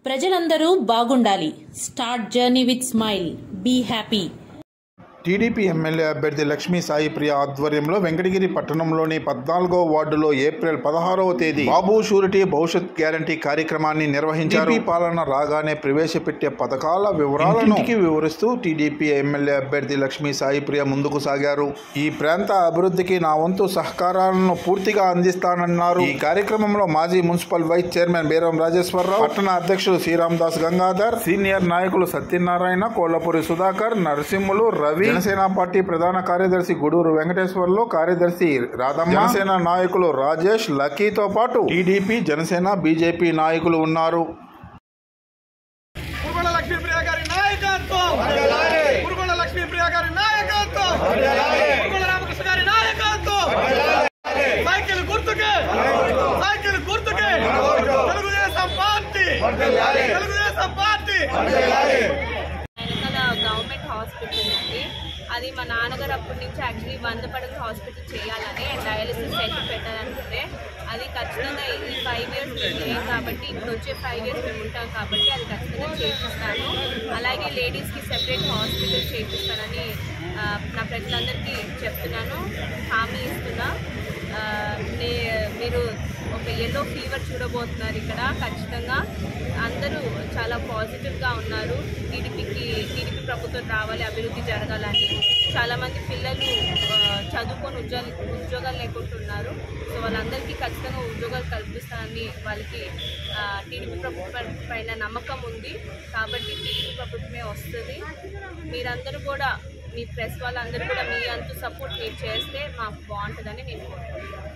ప్రజలందరూ బాగుండాలి. Start journey with smile. Be happy. TDP MLA అభ్యర్థి లక్ష్మీ సాయి ప్రియ ఆధ్వర్యంలో వెంకటగిరి పట్టణంలోని 14వ వార్డులో ఏప్రిల్ 16వ తేదీ బాబు షూరిటీ భవిష్యత్ గ్యారంటీ కార్యక్రమాన్ని నిర్వహించారు. టీడీపీ పాలన రాగానే ప్రవేశపెట్టే పథకాల వివరాలను వివరిస్తూ టీడీపీ ఎమ్మెల్యే అభ్యర్థి లక్ష్మీ సాయి ప్రియ ముందుకు సాగారు. ఈ ప్రాంత అభివృద్ధికి నా వంతు సహకారాలను పూర్తిగా అందిస్తానన్నారు. ఈ కార్యక్రమంలో మాజీ మున్సిపల్ వైస్ చైర్మన్ బేరం రాజేశ్వరరావు, పట్టణ అధ్యక్షుడు శ్రీరామదాస్ గంగాధర్, సీనియర్ నాయకులు సత్యనారాయణ, కోళ్లపూరి సుధాకర్, నరసింహులు, రవి, జనసేన పార్టీ ప్రధాన కార్యదర్శి గుడూరు వెంకటేశ్వర్లు, కార్యదర్శి రాధమ్మ, జనసేన నాయకులు రాజేష్, లక్కీతో పాటు టీడీపీ, జనసేన, బీజేపీ నాయకులు ఉన్నారు. గవర్నమెంట్ హాస్పిటల్ అండి. అది మా నాన్నగారు అప్పటి నుంచి యాక్చువల్లీ 100 పడకల హాస్పిటల్ చేయాలని అండ్ డయాలసిస్ సెంటర్ పెట్టాలనుకుంటే అది ఖచ్చితంగా ఈ 5 years లేదు కాబట్టి ఇప్పుడు వచ్చే 5 years మేము ఉంటాం కాబట్టి అది ఖచ్చితంగా చేపిస్తాను. అలాగే లేడీస్కి సెపరేట్ హాస్పిటల్ చేపిస్తానని నా ప్రజలందరికీ చెప్తున్నాను, హామీ ఇస్తున్నా. మీరు ఒక ఎల్లో ఫీవర్ చూడబోతున్నారు ఇక్కడ. ఖచ్చితంగా అందరూ చాలా పాజిటివ్గా ఉన్నారు. టీడీపీ ప్రభుత్వం రావాలి, అభివృద్ధి జరగాలని. చాలామంది పిల్లలు చదువుకొని ఉద్యోగాలు లేకుంటున్నారు. సో వాళ్ళందరికీ ఖచ్చితంగా ఉద్యోగాలు కల్పిస్తానని వాళ్ళకి టీడీపీ ప్రభుత్వం పైన నమ్మకం ఉంది. కాబట్టి టీడీపీ ప్రభుత్వమే వస్తుంది. మీరందరూ కూడా, మీ ప్రెస్ వాళ్ళందరూ కూడా మీ అంతు సపోర్ట్ మీరు చేస్తే మాకు బాగుంటుందని నేను కోరుకుంటున్నాను.